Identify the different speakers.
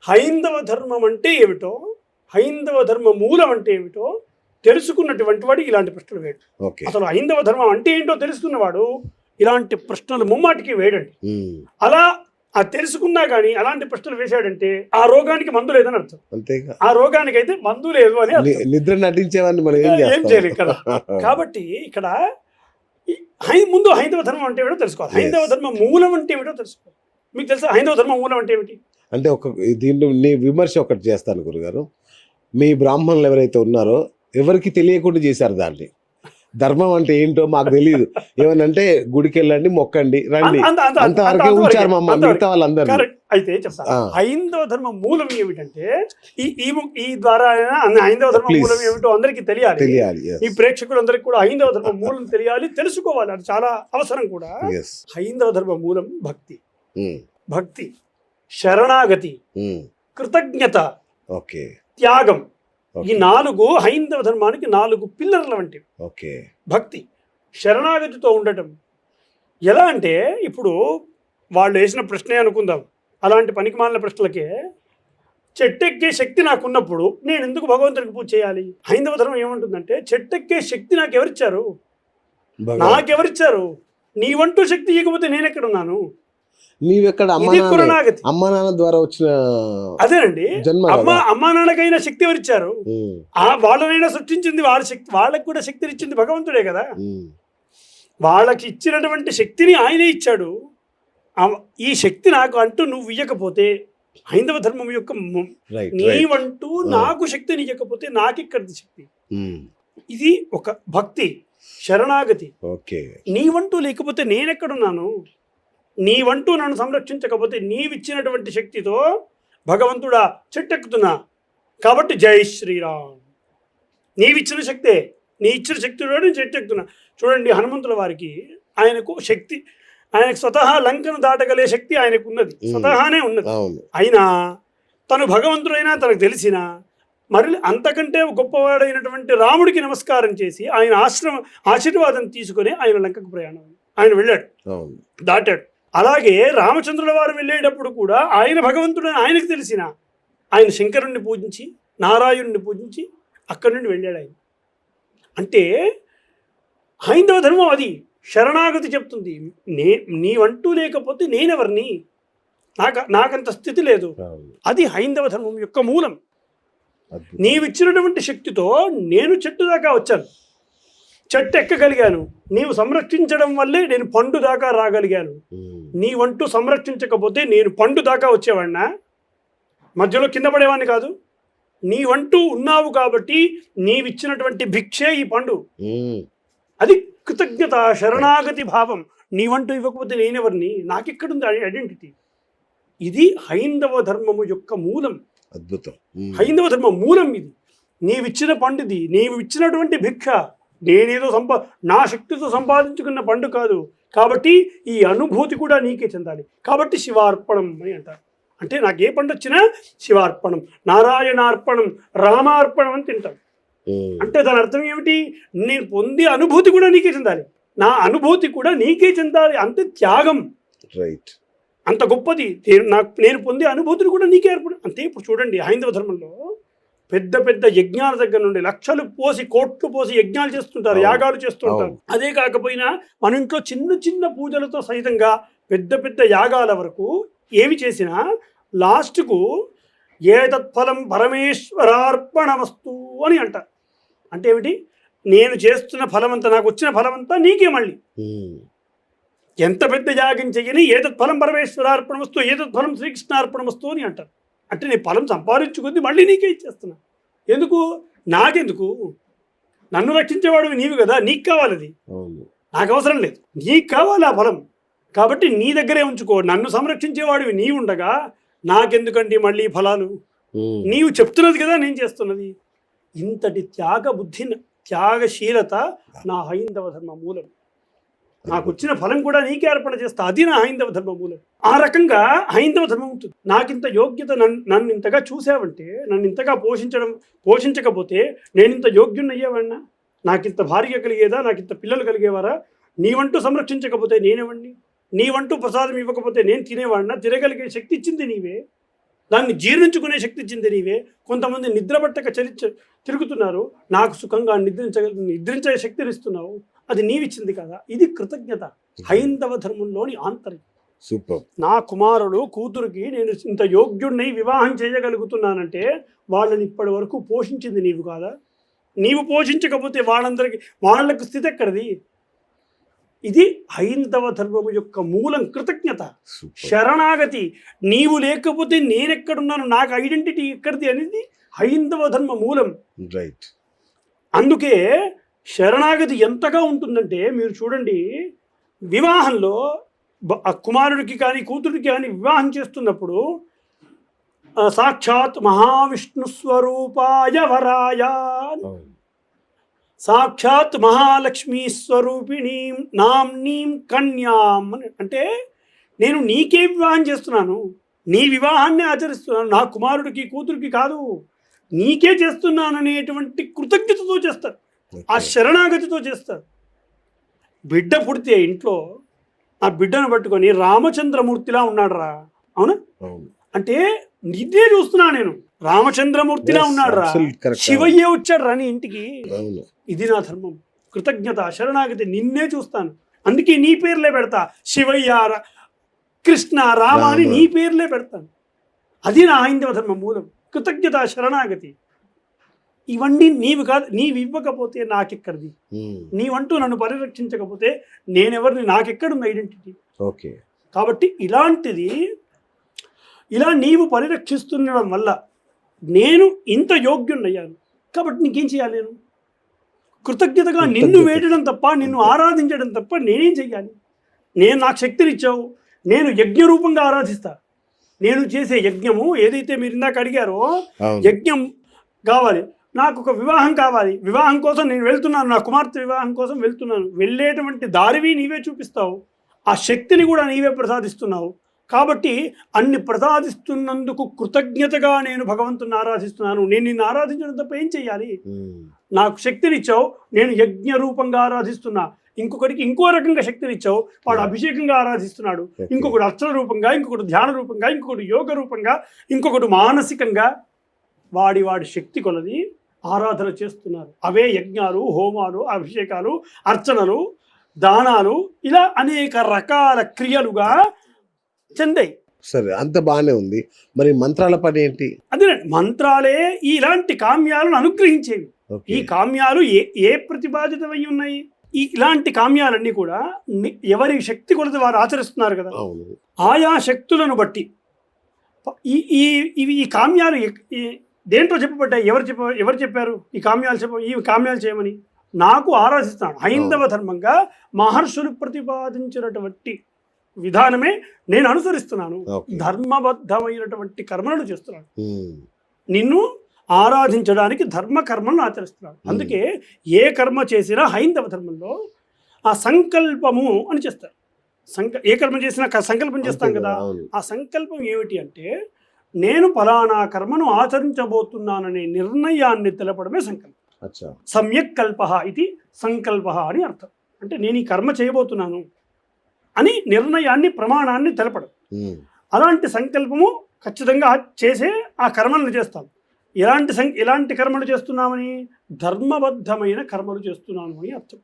Speaker 1: హైందవ ధర్మం అంటే ఏమిటో, హైందవ ధర్మ మూలం అంటే ఏమిటో తెలుసుకున్నటువంటి వాడు ఇలాంటి ప్రశ్నలు వేయడు. అసలు హైందవ ధర్మం అంటే ఏంటో తెలుసుకున్నవాడు ఇలాంటి ప్రశ్నలు ముమ్మాటికి వేయడండి. అలా ఆ తెలుసుకున్నా కానీ అలాంటి ప్రశ్నలు వేశాడంటే ఆ రోగానికి మందు లేదని అర్థం. అంతేగా, ఆ రోగానికి అయితే మందు లేదు అని
Speaker 2: నిద్ర నటించేవాడిని మనం
Speaker 1: ఏం చేయాలి ఇక్కడ. కాబట్టి ఇక్కడ ముందు హైందవ ధర్మం అంటే ఏమిటో తెలుసుకోవాలి, హైందవ ధర్మ మూలం అంటే ఏమిటో తెలుసుకోవాలి. మీకు తెలుసా హైందవ ధర్మ మూలం అంటే ఏమిటి?
Speaker 2: అంటే దీంట్లో నీ విమర్శ ఒకటి చేస్తాను గురుగారు. మీ బ్రాహ్మణులు ఎవరైతే ఉన్నారో ఎవరికి తెలియకుండా చేశారు దాన్ని. ధర్మం అంటే ఏంటో మాకు తెలియదు, ఏమనంటే గుడికి వెళ్ళండి, మొక్కండి, రండి, అంతవరకే ఉంచారు మిగతా వాళ్ళందరూ.
Speaker 1: అయితే చెప్తాను హైందవ ధర్మ మూలం ఏమిటంటే ఈ ద్వారా హైందవ ధర్మ మూలం ఏమిటో అందరికీ తెలియాలి. ఈ ప్రేక్షకులందరికీ కూడా హైందవ ధర్మ మూలం తెలియాలి, తెలుసుకోవాలి, అది చాలా అవసరం కూడా. హైందవ ధర్మ మూలం భక్తి, భక్తి, శరణాగతి, కృతజ్ఞత, త్యాగం. ఈ 4 హైందవ ధర్మానికి 4 పిల్లర్ల వంటివి. భక్తి, శరణాగతితో ఉండటం. ఎలా అంటే ఇప్పుడు వాళ్ళు వేసిన ప్రశ్నే అనుకుందాం, అలాంటి పనికిమాలిన ప్రశ్నలకే చెట్టెక్కే శక్తి నాకున్నప్పుడు నేను ఎందుకు భగవంతుడికి పూజ చేయాలి? హైందవ ధర్మం ఏమంటుందంటే చెట్టెక్కే శక్తి నాకెవరిచ్చారు? నాకెవరిచ్చారు? నీవంటూ శక్తి ఇవ్వకపోతే నేను ఎక్కడున్నాను?
Speaker 2: నీవెక్కడ? అమ్మా నాన్న ద్వారా వచ్చిన
Speaker 1: అదేనండి. అమ్మా నాన్నకైనా శక్తి ఎవరిచ్చారు? వాళ్ళనైనా సృష్టించింది వాళ్ళ శక్తి, వాళ్ళకి కూడా శక్తిని ఇచ్చింది భగవంతుడే కదా. వాళ్ళకి ఇచ్చినటువంటి శక్తిని ఆయనే ఇచ్చాడు. ఈ శక్తి నాకు అంటూ నువ్వు ఇవ్వకపోతే, హైందవ ధర్మం యొక్క నీవంటూ నాకు శక్తిని ఇవ్వకపోతే నాకిక్కడిది శక్తి. ఇది ఒక భక్తి, శరణాగతి. నీవంటూ లేకపోతే నేనెక్కడున్నాను? నీవంటూ నన్ను సంరక్షించకపోతే నీవిచ్చినటువంటి శక్తితో భగవంతుడా చెట్టెక్కుతున్నా, కాబట్టి జై శ్రీరామ్. నీవిచ్చిన శక్తే, నీ ఇచ్చిన శక్తితో నేను చెట్టెక్కుతున్నా. చూడండి హనుమంతుల వారికి ఆయనకు శక్తి, ఆయనకు స్వతహా లంకను దాటగలే శక్తి ఆయనకు ఉన్నది, స్వతహానే ఉన్నది. అయినా తను భగవంతుడైనా తనకు తెలిసిన మరి అంతకంటే గొప్పవాడైనటువంటి రాముడికి నమస్కారం చేసి ఆయన ఆశీర్వాదం తీసుకొని ఆయన లంకకు ప్రయాణం ఆయన వెళ్ళాడు, దాటాడు. అలాగే రామచంద్రుల వారు వెళ్ళేటప్పుడు కూడా ఆయన భగవంతుడని ఆయనకు తెలిసిన ఆయన శంకరుణ్ణి పూజించి నారాయణుడిని పూజించి అక్కడి నుండి వెళ్ళాడు ఆయన. అంటే హైందవ ధర్మం అది శరణాగతి చెప్తుంది. నీవంటూ లేకపోతే నేనెవరిని? నాకంత స్థితి లేదు. అది హైందవ ధర్మం యొక్క మూలం. నీవిచ్చినటువంటి శక్తితో నేను చెట్టు దాకా వచ్చాను, చెట్టు ఎక్కగలిగాను. నీవు సంరక్షించడం వల్లే నేను పండు దాకా రాగలిగాను. నీవంటూ సంరక్షించకపోతే నేను పండు దాకా వచ్చేవాడినా? మధ్యలో కింద పడేవాడిని కాదు. నీవంటూ ఉన్నావు కాబట్టి నీవిచ్చినటువంటి భిక్షే ఈ పండు. అది కృతజ్ఞత, శరణాగతి భావం. నీవంటూ ఇవ్వకపోతే నేనెవరిని? నాకెక్కడుంది ఐడెంటిటీ? ఇది హైందవ ధర్మము యొక్క మూలం.
Speaker 2: అద్భుతం.
Speaker 1: హైందవ ధర్మ మూలం ఇది. నీవిచ్చిన పండుది, నీవు ఇచ్చినటువంటి భిక్ష. నేనేదో నా శక్తితో సంపాదించుకున్న పండు కాదు. కాబట్టి ఈ అనుభూతి కూడా నీకే చెందాలి. కాబట్టి శివార్పణం అని అంటారు. అంటే నాకు ఏ పండు వచ్చినా శివార్పణం, నారాయణార్పణం, రామార్పణం అని తింటాను. అంటే దాని అర్థం ఏమిటి? నేను పొందే అనుభూతి కూడా నీకే చెందాలి, నా అనుభూతి కూడా నీకే చెందాలి. అంతే త్యాగం, అంత గొప్పది. నేను పొందే అనుభూతిని కూడా నీకే ఏర్పడు. అంతే. ఇప్పుడు చూడండి హైందవ ధర్మంలో పెద్ద పెద్ద యజ్ఞాల దగ్గర నుండి లక్షలు పోసి కోట్లు పోసి యజ్ఞాలు చేస్తుంటారు, యాగాలు చేస్తుంటారు. అదే కాకపోయినా మన ఇంట్లో చిన్న చిన్న పూజలతో సహితంగా పెద్ద పెద్ద యాగాల వరకు ఏమి చేసినా లాస్ట్కు ఏతత్ఫలం పరమేశ్వరార్పణమస్తు అని అంటారు. అంటే ఏమిటి? నేను చేస్తున్న ఫలమంతా, నాకు వచ్చిన ఫలమంతా నీకే. మళ్ళీ ఎంత పెద్ద యాగం చెయ్యని ఏతత్ఫలం పరమేశ్వరార్పణమస్తు, ఏతత్ఫలం శ్రీకృష్ణార్పణమస్తు అని అంటారు. అంటే నేను ఫలం సంపాదించుకుంది మళ్ళీ నీకే ఇచ్చేస్తున్నా. ఎందుకు? నాకెందుకు? నన్ను రక్షించేవాడు నీవు కదా, నీకు కావాలి అది, నాకు అవసరం లేదు. నీకు కావాలి ఆ ఫలం, కాబట్టి నీ దగ్గరే ఉంచుకో. నన్ను సంరక్షించేవాడివి నీవు ఉండగా నాకెందుకండి మళ్ళీ ఫలాలు? నీవు చెప్తున్నది కదా నేను చేస్తున్నది. ఇంతటి త్యాగ బుద్ధి, త్యాగశీలత నా హైందవ ధర్మ మూలం. నాకు వచ్చిన ఫలం కూడా నీకే అర్పణ చేస్తా, అది నా హైందవ ధర్మ మూలం. ఆ రకంగా హైందవ ధర్మం ఉంటుంది. నాకింత యోగ్యత, నన్ను ఇంతగా చూసావంటే, నన్ను ఇంతగా పోషించకపోతే నేను ఇంత యోగ్యున్నయ్యేవాడినా? నాకింత భార్య కలిగేదా? నాకింత పిల్లలు కలిగేవారా? నీవంటూ సంరక్షించకపోతే నేనేవాడిని? నీవంటూ ప్రసాదం ఇవ్వకపోతే నేను తినేవాడినా? తినగలిగే శక్తి ఇచ్చింది నీవే. దాన్ని జీర్ణించుకునే శక్తి ఇచ్చింది నీవే. కొంతమంది నిద్ర పట్టక తిరుగుతున్నారు, నాకు సుఖంగా నిద్రించే శక్తిని ఇస్తున్నావు, అది నీవిచ్చింది కదా. ఇది కృతజ్ఞత, హైందవ ధర్మంలోని ఆంతర్యం.
Speaker 2: సూపర్.
Speaker 1: నా కుమారుడు కూతురికి నేను ఇంత యోగ్యుడినై వివాహం చేయగలుగుతున్నానంటే వాళ్ళని ఇప్పటి వరకు పోషించింది నీవు కాదా? నీవు పోషించకపోతే వాళ్ళకు స్థితి ఎక్కడిది? ఇది హైందవ ధర్మము యొక్క మూలం, కృతజ్ఞత, శరణాగతి. నీవు లేకపోతే నేనెక్కడున్నాను, నాకు ఐడెంటిటీ ఎక్కడిది అనేది హైందవ ధర్మ మూలం.
Speaker 2: రైట్.
Speaker 1: అందుకే శరణాగతి ఎంతగా ఉంటుందంటే మీరు చూడండి, వివాహంలో ఆ కుమారుడికి కానీ కూతురికి కానీ వివాహం చేస్తున్నప్పుడు సాక్షాత్ మహావిష్ణు స్వరూపాయ వరాయ, సాక్షాత్ మహాలక్ష్మీ స్వరూపిణీం నామ్నీం కన్యాం అని. అంటే నేను నీకే వివాహం చేస్తున్నాను, నీ వివాహాన్ని ఆచరిస్తున్నాను, నా కుమారుడికి కూతురికి కాదు, నీకే చేస్తున్నాను అనేటువంటి కృతజ్ఞతతో చేస్తారు, ఆ శరణాగతితో చేస్తారు. బిడ్డ పుడితే ఇంట్లో ఆ బిడ్డను పట్టుకొని రామచంద్రమూర్తిలా ఉన్నాడు రా, అవునా? అంటే ఇదే చూస్తున్నా నేను, రామచంద్రమూర్తిలా ఉన్నాడు రా, శివయ్యే వచ్చాడు రా నీ ఇంటికి. ఇది నా ధర్మం, కృతజ్ఞత, శరణాగతి. నిన్నే చూస్తాను, అందుకే నీ పేర్లే పెడతా, శివయ్య, కృష్ణ, రామ అని నీ పేర్లే పెడతాను. అది నా హైందవ ధర్మం మూలం, కృతజ్ఞత, శరణాగతి. ఇవన్నీ నీవు కాదు, నీవు ఇవ్వకపోతే నాకెక్కడిది? నీవంటూ నన్ను పరిరక్షించకపోతే నేనెవరిని, నాకెక్కడుంది ఐడెంటిటీ?
Speaker 2: ఓకే.
Speaker 1: కాబట్టి ఇలాంటిది, ఇలా నీవు పరిరక్షిస్తుండడం వల్ల నేను ఇంత యోగ్యున్నయ్యాను. కాబట్టి నీకేం చేయాలి? నేను కృతజ్ఞతగా నిన్ను వేడడం తప్ప, నిన్ను ఆరాధించడం తప్ప నేనేం చెయ్యాలి? నాకు శక్తినిచ్చావు, నేను యజ్ఞ రూపంగా ఆరాధిస్తా. నేను చేసే యజ్ఞము ఏదైతే మీరు ఇందాక అడిగారో, యజ్ఞం కావాలి, నాకు ఒక వివాహం కావాలి, వివాహం కోసం నేను వెళ్తున్నాను, నా కుమార్తె వివాహం కోసం వెళ్తున్నాను. వెళ్ళేటువంటి దారివి నీవే చూపిస్తావు, ఆ శక్తిని కూడా నీవే ప్రసాదిస్తున్నావు. కాబట్టి అన్ని ప్రసాదిస్తున్నందుకు కృతజ్ఞతగా నేను భగవంతుని ఆరాధిస్తున్నాను. నేను నిన్ను ఆరాధించడం తప్ప ఏం చెయ్యాలి? నాకు శక్తినిచ్చావు, నేను యజ్ఞ రూపంగా ఆరాధిస్తున్నా. ఇంకొకరికి ఇంకో రకంగా శక్తినిచ్చావు, వాడు అభిషేకంగా ఆరాధిస్తున్నాడు. ఇంకొకటి అర్చన రూపంగా, ఇంకొకటి ధ్యాన రూపంగా, ఇంకొకటి యోగ రూపంగా, ఇంకొకటి మానసికంగా, వాడి శక్తి కొలది ఆరాధన చేస్తున్నారు. అవే యజ్ఞాలు, హోమాలు, అభిషేకాలు, అర్చనలు, దానాలు, ఇలా అనేక రకాల క్రియలుగా చెందాయి.
Speaker 2: సరే, అంత బాగానే ఉంది. మరి మంత్రాల పని ఏంటి?
Speaker 1: అదే, మంత్రాలే ఇలాంటి కామ్యాలను అనుగ్రహించేవి. ఈ కామ్యాలు ఏ ప్రతిపాదితమై ఉన్నాయి? ఇలాంటి కామ్యాలన్నీ కూడా ఎవరి శక్తి కొలది వారు ఆచరిస్తున్నారు కదా. ఆయా శక్తులను బట్టి ఈ కామ్యాలు దేంట్లో చెప్పబడ్డాయి? ఎవరు చెప్పారు ఈ కామ్యాలు చేయమని? నాకు ఆరాధిస్తాను. హైందవ ధర్మంగా మహర్షులు ప్రతిపాదించినటువంటి విధానమే నేను అనుసరిస్తున్నాను. ధర్మబద్ధమైనటువంటి కర్మలను చేస్తున్నాను. నిన్ను ఆరాధించడానికి ధర్మ కర్మలను ఆచరిస్తున్నాను. అందుకే ఏ కర్మ చేసినా హైందవ ధర్మంలో ఆ సంకల్పము అని చేస్తారు. ఏ కర్మ చేసినా సంకల్పం చేస్తాం కదా. ఆ సంకల్పం ఏమిటి అంటే, నేను ఫలానా కర్మను ఆచరించబోతున్నాననే నిర్ణయాన్ని తెలపడమే సంకల్పం. సమ్యక్ కల్ప ఇది సంకల్ప అని అర్థం. అంటే నేను ఈ కర్మ చేయబోతున్నాను అని నిర్ణయాన్ని, ప్రమాణాన్ని తెలపడం. అలాంటి సంకల్పము ఖచ్చితంగా చేసే ఆ కర్మలను చేస్తాం. ఎలాంటి కర్మలు చేస్తున్నామని? ధర్మబద్ధమైన కర్మలు చేస్తున్నాను అని అర్థం.